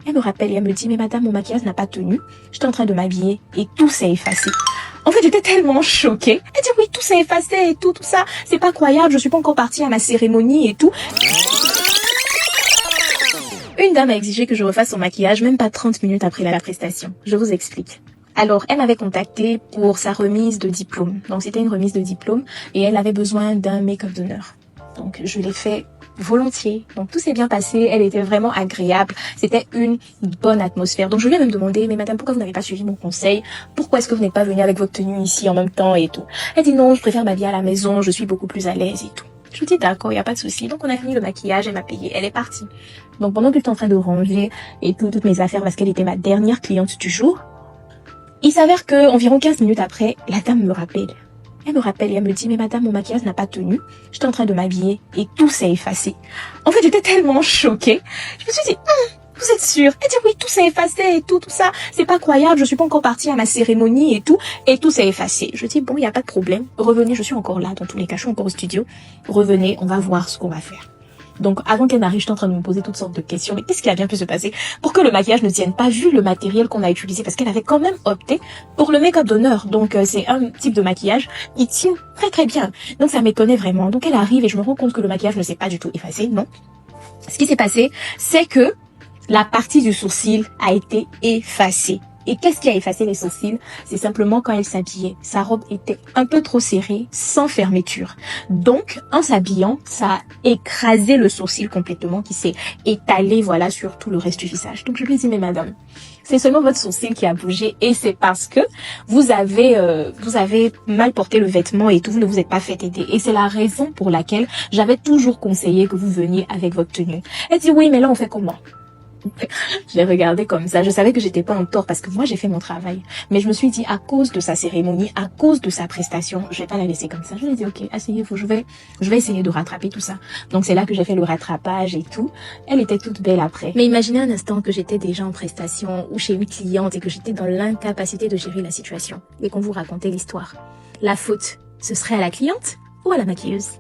Elle me rappelle et elle me dit, mais madame, mon maquillage n'a pas tenu. J'étais en train de m'habiller et tout s'est effacé. En fait, j'étais tellement choquée. Elle dit, oui, tout s'est effacé et tout ça. C'est pas croyable, je suis pas encore partie à ma cérémonie et tout. Une dame a exigé que je refasse son maquillage, même pas 30 minutes après la prestation. Je vous explique. Alors, elle m'avait contacté pour sa remise de diplôme. Donc, c'était une remise de diplôme et elle avait besoin d'un make-up d'honneur. Donc, je l'ai fait volontiers. Donc, tout s'est bien passé. Elle était vraiment agréable. C'était une bonne atmosphère. Donc, je lui ai même demandé, mais madame, pourquoi vous n'avez pas suivi mon conseil? Pourquoi est-ce que vous n'êtes pas venue avec votre tenue ici en même temps et tout? Elle dit non, je préfère m'habiller à la maison. Je suis beaucoup plus à l'aise et tout. Je lui dis d'accord, il n'y a pas de souci. Donc, on a fini le maquillage, elle m'a payé, elle est partie. Donc, pendant que j'étais en train de ranger et toutes mes affaires parce qu'elle était ma dernière cliente du jour, il s'avère que environ 15 minutes après, la dame me rappelle. Elle me rappelle et elle me dit, mais madame, mon maquillage n'a pas tenu. J'étais en train de m'habiller et tout s'est effacé. En fait, j'étais tellement choquée. Je me suis dit, vous êtes sûre? Elle dit, oui, tout s'est effacé et tout ça. C'est pas croyable, je suis pas encore partie à ma cérémonie et tout s'est effacé. Je dis, bon, il n'y a pas de problème. Revenez, je suis encore là, dans tous les cas, je suis encore au studio. Revenez, on va voir ce qu'on va faire. Donc, avant qu'elle n'arrive, j'étais en train de me poser toutes sortes de questions. Mais qu'est-ce qui a bien pu se passer pour que le maquillage ne tienne pas, vu le matériel qu'on a utilisé? Parce qu'elle avait quand même opté pour le make-up d'honneur. Donc, c'est un type de maquillage qui tient très très bien. Donc, ça m'étonnait vraiment. Donc, elle arrive et je me rends compte que le maquillage ne s'est pas du tout effacé. Non. Ce qui s'est passé, c'est que la partie du sourcil a été effacée. Et qu'est-ce qui a effacé les sourcils? C'est simplement quand elle s'habillait. Sa robe était un peu trop serrée, sans fermeture. Donc, en s'habillant, ça a écrasé le sourcil complètement, qui s'est étalé, voilà, sur tout le reste du visage. Donc, je lui ai dit, mais madame, c'est seulement votre sourcil qui a bougé et c'est parce que vous avez mal porté le vêtement et tout, vous ne vous êtes pas fait aider. Et c'est la raison pour laquelle j'avais toujours conseillé que vous veniez avec votre tenue. Elle dit, oui, mais là, on fait comment? Je l'ai regardé comme ça. Je savais que j'étais pas en tort parce que moi j'ai fait mon travail. Mais je me suis dit à cause de sa cérémonie, à cause de sa prestation, je vais pas la laisser comme ça. Je lui ai dit ok, asseyez-vous, je vais essayer de rattraper tout ça. Donc c'est là que j'ai fait le rattrapage et tout. Elle était toute belle après. Mais imaginez un instant que j'étais déjà en prestation ou chez une cliente et que j'étais dans l'incapacité de gérer la situation et qu'on vous racontait l'histoire. La faute, ce serait à la cliente ou à la maquilleuse?